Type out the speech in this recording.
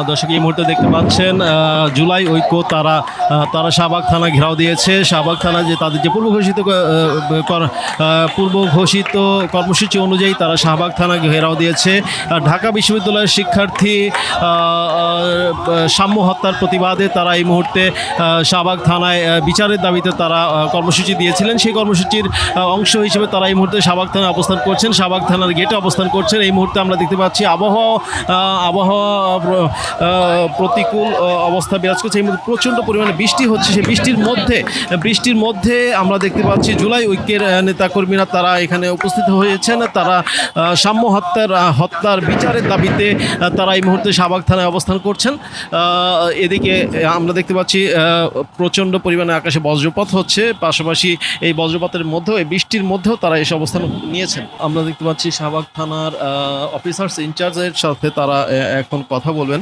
দর্শক এই মুহূর্তে দেখতে পাচ্ছেন জুলাই ঐক্য তারা শাহবাগ থানা ঘেরাও দিয়েছে। শাহবাগ থানা যে তাদের যে পূর্ব ঘোষিত কর্মসূচি অনুযায়ী তারা শাহবাগ থানা ঘেরাও দিয়েছে। ঢাকা বিশ্ববিদ্যালয়ের শিক্ষার্থী সাম্য হত্যার প্রতিবাদে তারা এই মুহূর্তে শাহবাগ থানায় বিচারের দাবিতে তারা কর্মসূচি দিয়েছিলেন। সেই কর্মসূচির অংশ হিসেবে তারা এই মুহূর্তে শাহবাগ থানায় অবস্থান করছেন, শাহবাগ থানার গেটে অবস্থান করছেন। এই মুহূর্তে আমরা দেখতে পাচ্ছি আবহাওয়া প্রতিকূল অবস্থা বিরাজ করছে। এই মুহূর্তে প্রচণ্ড পরিমাণে বৃষ্টি হচ্ছে। সেই বৃষ্টির মধ্যে আমরা দেখতে পাচ্ছি জুলাই ঐক্যের নেতাকর্মীরা তারা এখানে উপস্থিত হয়েছেন। তারা সাম্য হত্যার বিচারের দাবিতে তারা এই মুহূর্তে শাহবাগ থানায় অবস্থান করছেন। এদিকে আমরা দেখতে পাচ্ছি প্রচণ্ড পরিমাণে আকাশে বজ্রপাত হচ্ছে, পাশাপাশি এই বজ্রপাতের মধ্যেও এই বৃষ্টির মধ্যেও তারা এসে অবস্থান নিয়েছেন। আমরা দেখতে পাচ্ছি শাহবাগ থানার অফিসার্স ইনচার্জের সাথে তারা এখন কথা বলবেন।